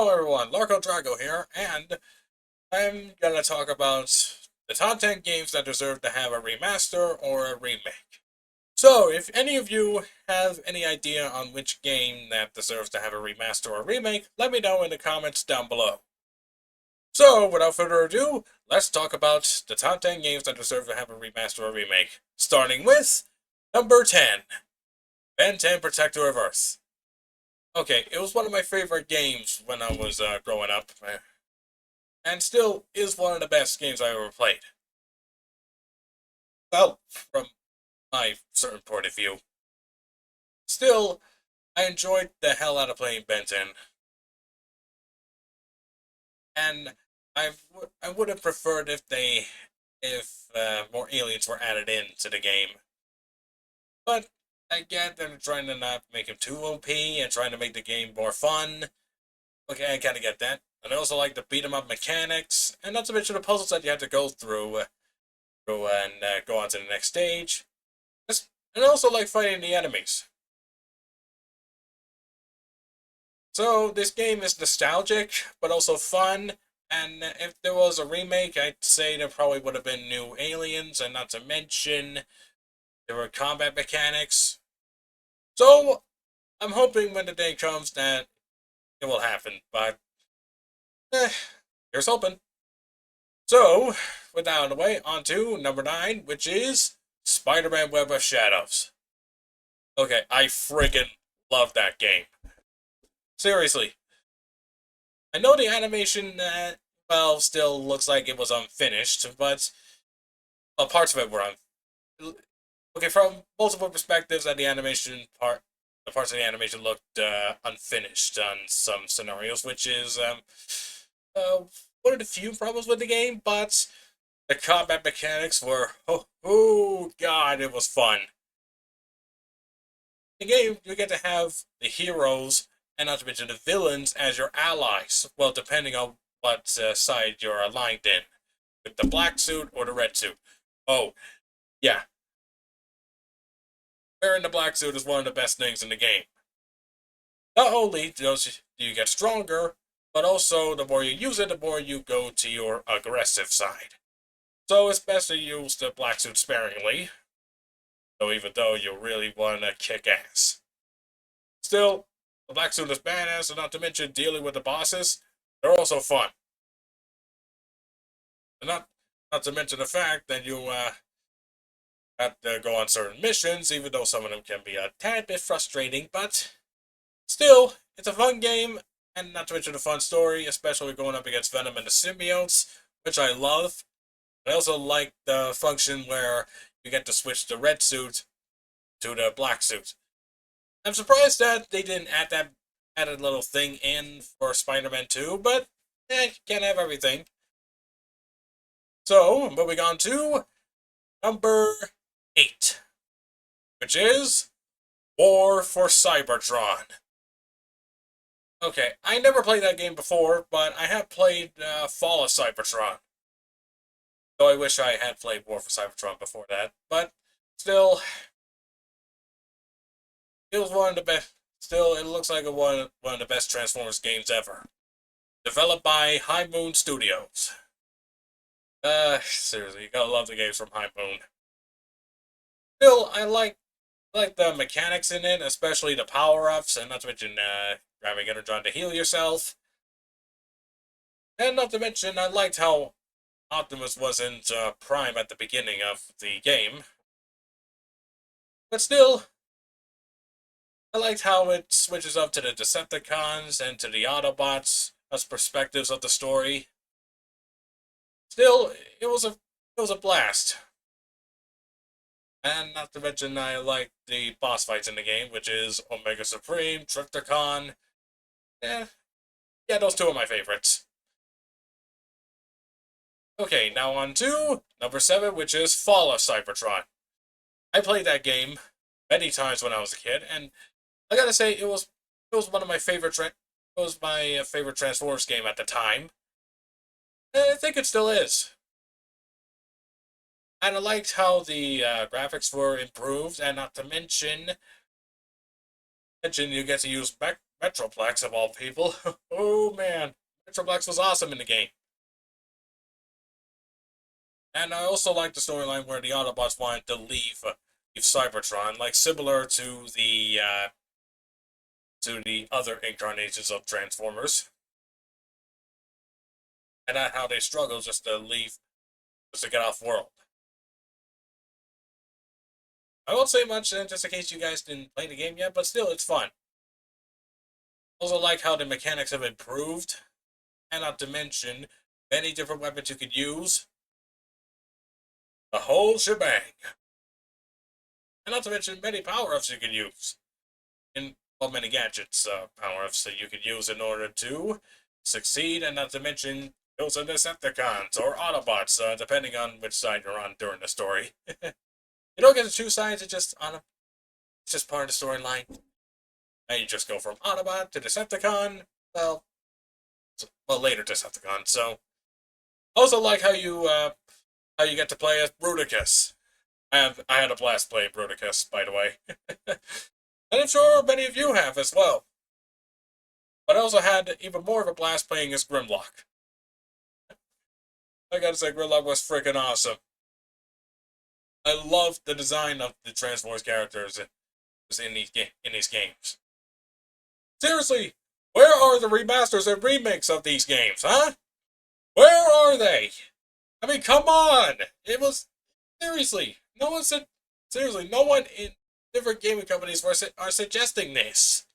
Hello everyone, Larko Drago here, and I'm gonna talk about the top 10 games that deserve to have a remaster or a remake. So, if any of you have any idea on which game that deserves to have a remaster or remake, let me know in the comments down below. So, without further ado, let's talk about the top 10 games that deserve to have a remaster or remake. Starting with number 10, Ben 10 Protector of Earth. Okay, it was one of my favorite games when I was growing up, and still is one of the best games I ever played. Well, from my certain point of view. Still, I enjoyed the hell out of playing Benton, and I would have preferred if more aliens were added into the game. But I get they're trying to not make him too OP and trying to make the game more fun. Okay, I kind of get that. And I also like the beat 'em up mechanics, and not to mention the puzzles that you have to go through and go on to the next stage. And I also like fighting the enemies. So this game is nostalgic, but also fun. And if there was a remake, I'd say there probably would have been new aliens, and not to mention there were combat mechanics. So I'm hoping when the day comes that it will happen. But here's hoping. So with that out of the way, on to number 9, which is Spider-Man Web of Shadows. Okay, I friggin' love that game. Seriously, I know the animation, well, still looks like it was unfinished, but parts of it were okay, from multiple perspectives, that the parts of the animation looked unfinished on some scenarios, which is uh, one of the few problems with the game. But the combat mechanics were, oh god, it was fun. In the game, you get to have the heroes and not to mention the villains as your allies. Well, depending on what side you're aligned in, with the black suit or the red suit. Oh, yeah, wearing the black suit is one of the best things in the game. Not only do you get stronger, but also the more you use it, the more you go to your aggressive side. So it's best to use the black suit sparingly, so even though you really want to kick ass. Still, the black suit is badass, and not to mention dealing with the bosses, they're also fun. And not to mention the fact that you have to go on certain missions, even though some of them can be a tad bit frustrating, but still, it's a fun game, and not to mention a fun story, especially going up against Venom and the symbiotes, which I love. I also like the function where you get to switch the red suit to the black suit. I'm surprised that they didn't add that added little thing in for Spider-Man 2, but can't have everything. So, moving on to number 8, which is War for Cybertron. Okay, I never played that game before, but I have played Fall of Cybertron. Though I wish I had played War for Cybertron before that, but still, it was one of the best. Still, it looks like one of the best Transformers games ever. Developed by High Moon Studios. Seriously, you gotta love the games from High Moon. Still, I like the mechanics in it, especially the power-ups, and not to mention grabbing Energon to heal yourself. And not to mention, I liked how Optimus wasn't Prime at the beginning of the game. But still, I liked how it switches up to the Decepticons and to the Autobots as perspectives of the story. Still, it was a blast. And not to mention, I like the boss fights in the game, which is Omega Supreme, Trypticon. Eh, yeah, those two are my favorites. Okay, now on to number 7, which is Fall of Cybertron. I played that game many times when I was a kid, and I gotta say, it was one of my favorite it was my favorite Transformers game at the time. And I think it still is. And I liked how the graphics were improved, and not to mention you get to use Metroplex of all people. Oh man, Metroplex was awesome in the game. And I also like the storyline where the Autobots wanted to leave Cybertron, like similar to the other incarnations of Transformers, and how they struggle just to leave, just to get off world. I won't say much, just in case you guys didn't play the game yet, but still, it's fun. Also like how the mechanics have improved, and not to mention many different weapons you could use. The whole shebang. And not to mention many power-ups you could use. And, well, many gadgets, power-ups that you could use in order to succeed, and not to mention kill some Decepticons or Autobots, depending on which side you're on during the story. You don't get to choose sides, it's just part of the storyline. And you just go from Autobot to Decepticon, well, later Decepticon, so. Also like how you get to play as Bruticus. I had a blast playing Bruticus, by the way. And I'm sure many of you have as well. But I also had even more of a blast playing as Grimlock. I gotta say, Grimlock was freaking awesome. I love the design of the Transformers characters in these games. Seriously, where are the remasters and remakes of these games, huh? Where are they? I mean, come on! It was seriously, no one said seriously, no one in different gaming companies are suggesting this.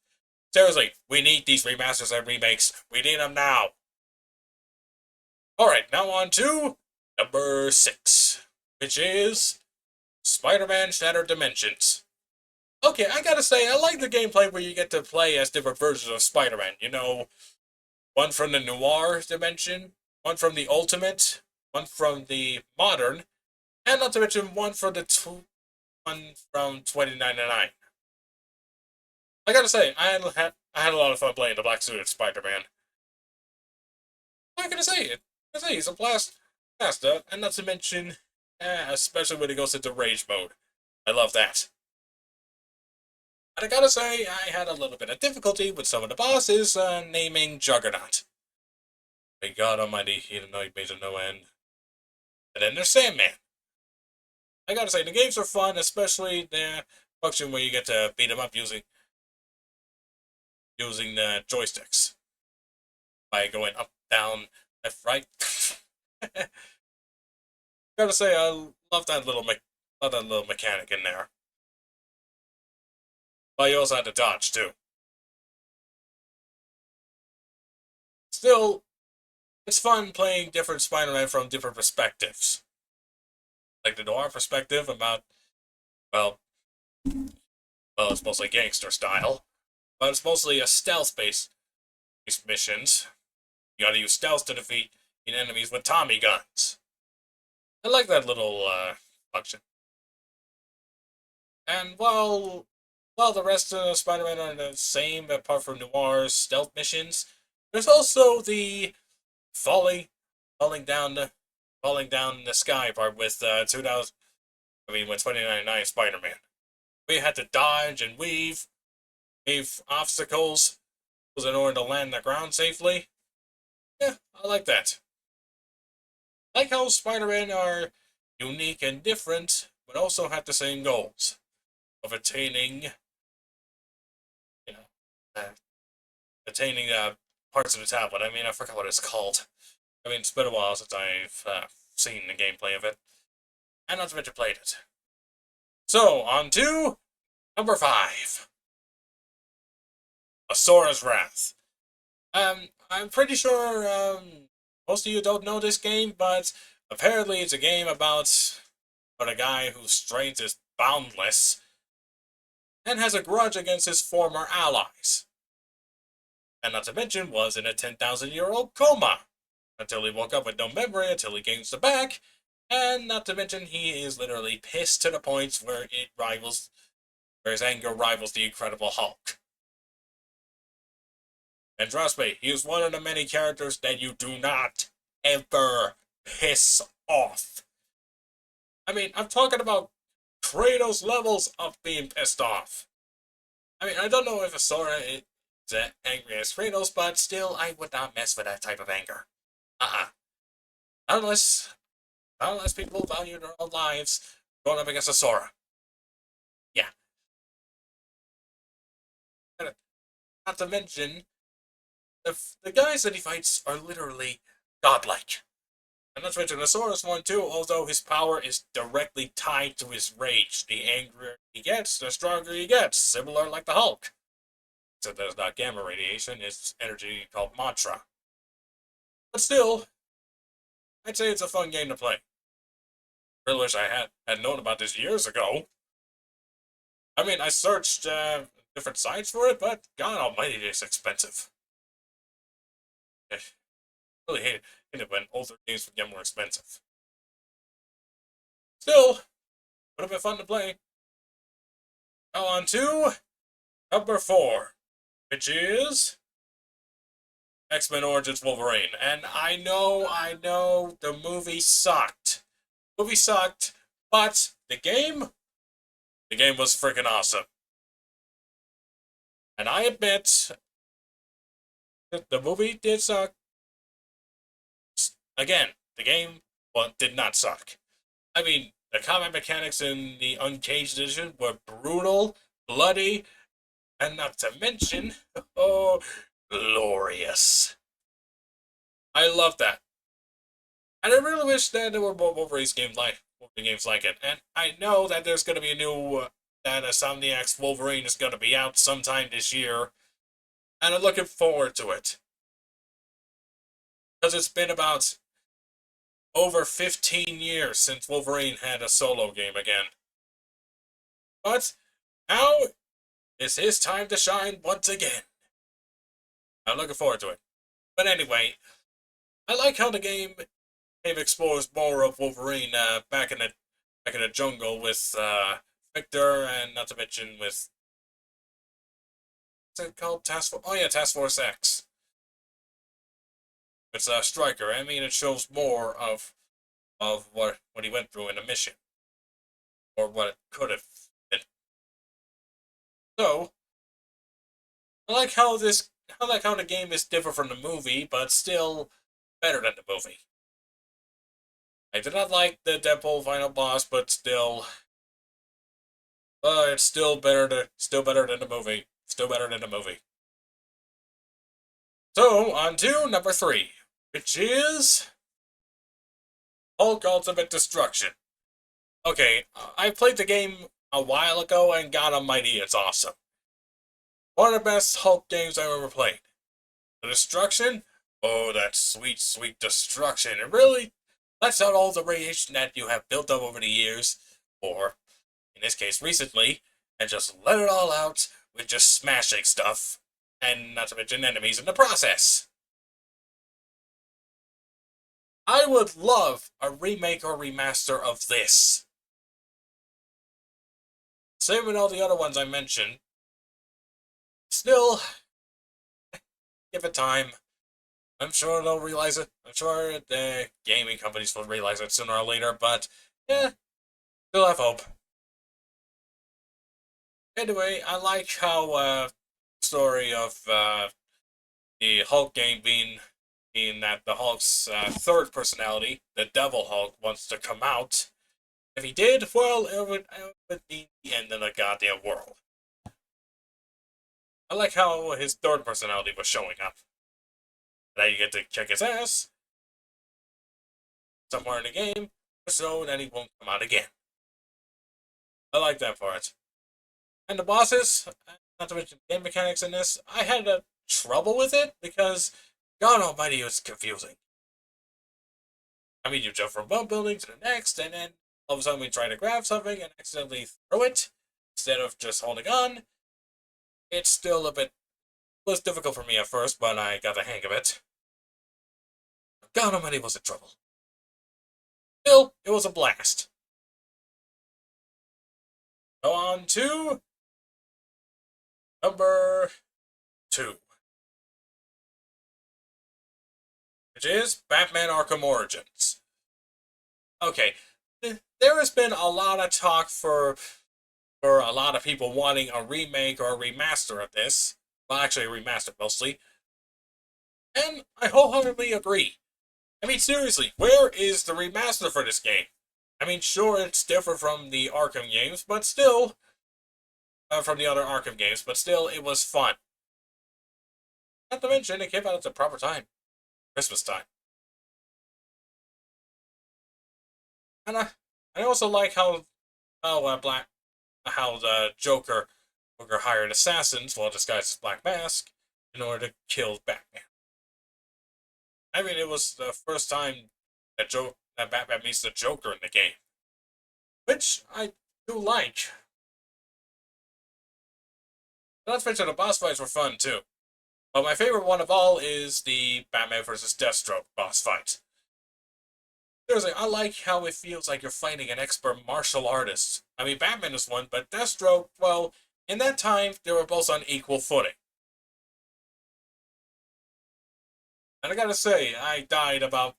Seriously, we need these remasters and remakes. We need them now. Alright, now on to number 6, which is Spider-Man Shattered Dimensions. Okay, I gotta say, I like the gameplay where you get to play as different versions of Spider-Man. You know, one from the noir dimension, one from the ultimate, one from the modern, and not to mention one from one from 2099. I gotta say, I had a lot of fun playing the black suited Spider-Man. I'm gonna say it. I say he's a blaster, and not to mention, especially when he goes into rage mode. I love that. And I gotta say, I had a little bit of difficulty with some of the bosses, naming Juggernaut. My God Almighty, he annoyed me to no end. And then there's Sandman. I gotta say, the games are fun, especially the function where you get to beat him up using the joysticks by going up, down, left, right. Gotta say, I love that little mechanic in there. But you also had to dodge too. Still, it's fun playing different Spider-Man from different perspectives. Like the noir perspective about, well, it's mostly gangster style, but it's mostly a stealth-based missions. You gotta use stealth to defeat enemies with Tommy guns. I like that little function. And while the rest of Spider-Man are the same, apart from Noir's stealth missions, there's also the falling, falling down the, falling down the sky part with 2099 Spider-Man. We had to dodge and weave obstacles in order to land the ground safely. Yeah, I like that. I like how Spider-Man are unique and different, but also have the same goals of attaining, you know, uh, attaining parts of the tablet. I mean, I forgot what it's called. I mean, it's been a while since I've seen the gameplay of it, and not to mention played it. So, on to number 5. Asora's Wrath. I'm pretty sure most of you don't know this game, but apparently it's a game about a guy whose strength is boundless and has a grudge against his former allies. And not to mention was in a 10,000-year-old coma until he woke up with no memory until he gains them back, and not to mention he is literally pissed to the point where his anger rivals the Incredible Hulk. And trust me, he is one of the many characters that you do not ever piss off. I mean, I'm talking about Kratos levels of being pissed off. I mean, I don't know if Asura angry as Kratos, but still, I would not mess with that type of anger. Uh-uh. Unless, unless people value their own lives going up against a Sora. Yeah. Not to mention, the guys that he fights are literally godlike. And not to mention the Sora's one too, although his power is directly tied to his rage. The angrier he gets, the stronger he gets, similar like the Hulk. Except there's not gamma radiation, it's energy called mantra. But still, I'd say it's a fun game to play. Really wish I had known about this years ago. I mean, I searched different sites for it, but God almighty, it's expensive. I really hate it when older games get more expensive. Still, would have been fun to play. Now on to number 4, which is X-Men Origins Wolverine. And I know, the movie sucked. The movie sucked, but the game was freaking awesome. And I admit that the movie did suck. Again, the game did not suck. I mean, the combat mechanics in the Uncaged edition were brutal, bloody, and not to mention, oh, glorious. I love that. And I really wish that there were more Wolverine games like it. And I know that there's going to be a new, that Insomniac's Wolverine is going to be out sometime this year. And I'm looking forward to it. Because it's been about over 15 years since Wolverine had a solo game again. But now it's his time to shine once again. I'm looking forward to it. But anyway, I like how the game explores more of Wolverine back in the jungle with Victor, and not to mention with, what's it called? Task Force. Oh yeah, Task Force X. It's a Striker. I mean, it shows more of what he went through in a mission, or what it could have been. So I like how the game is different from the movie, but still better than the movie. I did not like the Deadpool final boss, but still, it's still better than the movie. Still better than the movie. So on to number 3, which is Hulk Ultimate Destruction. Okay, I played the game a while ago, and God Almighty, it's awesome. One of the best Hulk games I've ever played. The destruction, oh, that sweet, sweet destruction. It really lets out all the radiation that you have built up over the years, or, in this case, recently, and just let it all out with just smashing stuff, and not to mention enemies in the process. I would love a remake or remaster of this. Same with all the other ones I mentioned. Still, give it time. I'm sure they'll realize it. I'm sure the gaming companies will realize it sooner or later, but yeah, still have hope. Anyway, I like how story of the Hulk game being that the Hulk's third personality, the Devil Hulk, wants to come out. If he did, well, it would be the end of the goddamn world. I like how his third personality was showing up. Now you get to kick his ass somewhere in the game, so that he won't come out again. I like that part. And the bosses, not to mention game mechanics in this, I had trouble with it because, God almighty, it was confusing. I mean, you jump from one building to the next, and then all of a sudden we try to grab something and accidentally throw it instead of just holding on. It's still a bit was difficult for me at first, but I got the hang of it. God almighty, was in trouble. Still, it was a blast. Go on to number 2, which is Batman Arkham Origins. Okay, there has been a lot of talk for a lot of people wanting a remake or a remaster of this. Well, actually, remastered mostly. And I wholeheartedly agree. I mean, seriously, where is the remaster for this game? I mean, sure, it's different from the Arkham games, but still, from the other Arkham games, but still, it was fun. Not to mention, it came out at the proper time, Christmas time. And I also like how the Joker hired assassins while disguised as Black Mask in order to kill Batman. I mean, it was the first time that Batman meets the Joker in the game, which I do like. Not to mention the boss fights were fun too. But my favorite one of all is the Batman versus Deathstroke boss fight. Seriously, I like how it feels like you're fighting an expert martial artist. I mean, Batman is one, but Deathstroke, well, in that time, they were both on equal footing. And I gotta say, I died about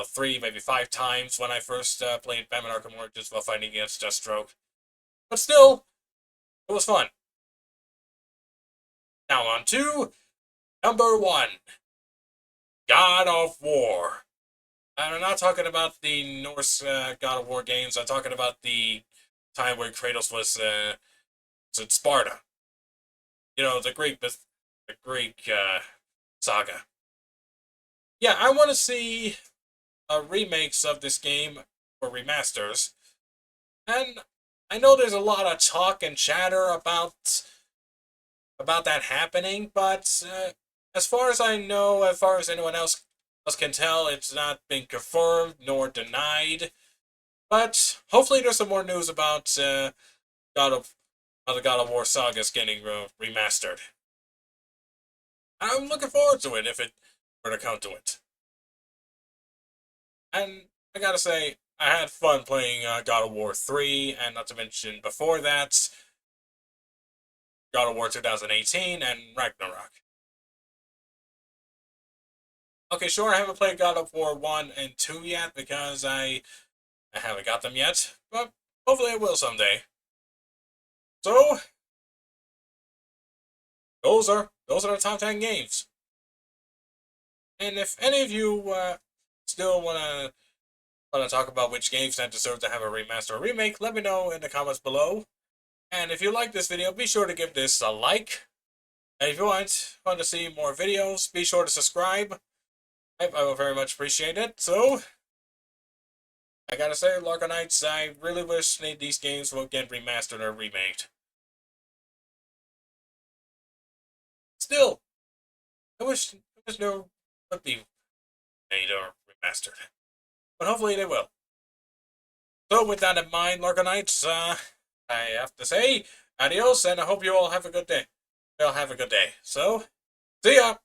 3, maybe 5 times when I first played Batman Arkham Origins while fighting against Deathstroke. But still, it was fun. Now on to number 1, God of War. And I'm not talking about the Norse God of War games. I'm talking about the time where Kratos was in Sparta. You know, the Greek saga. Yeah, I want to see remakes of this game or remasters. And I know there's a lot of talk and chatter about that happening, but as far as I know, as far as anyone else can tell, it's not been confirmed nor denied. But hopefully, there's some more news about God of the God of War sagas getting remastered. I'm looking forward to it if it were to come to it. And I gotta say, I had fun playing God of War 3, and not to mention before that, God of War 2018 and Ragnarok. Okay, sure, I haven't played God of War 1 and 2 yet because I haven't got them yet, but hopefully I will someday. So, those are the top 10 games. And if any of you still wanna talk about which games that deserve to have a remaster or remake, let me know in the comments below. And if you like this video, be sure to give this a like. And if you want to see more videos, be sure to subscribe. I will very much appreciate it. So, I gotta say, Larkonites, I really wish these games will get remastered or remade. Still, I wish there would be made or remastered. But hopefully they will. So with that in mind, Larkonites, I have to say adios, and I hope you all have a good day. You'll have a good day. So, see ya!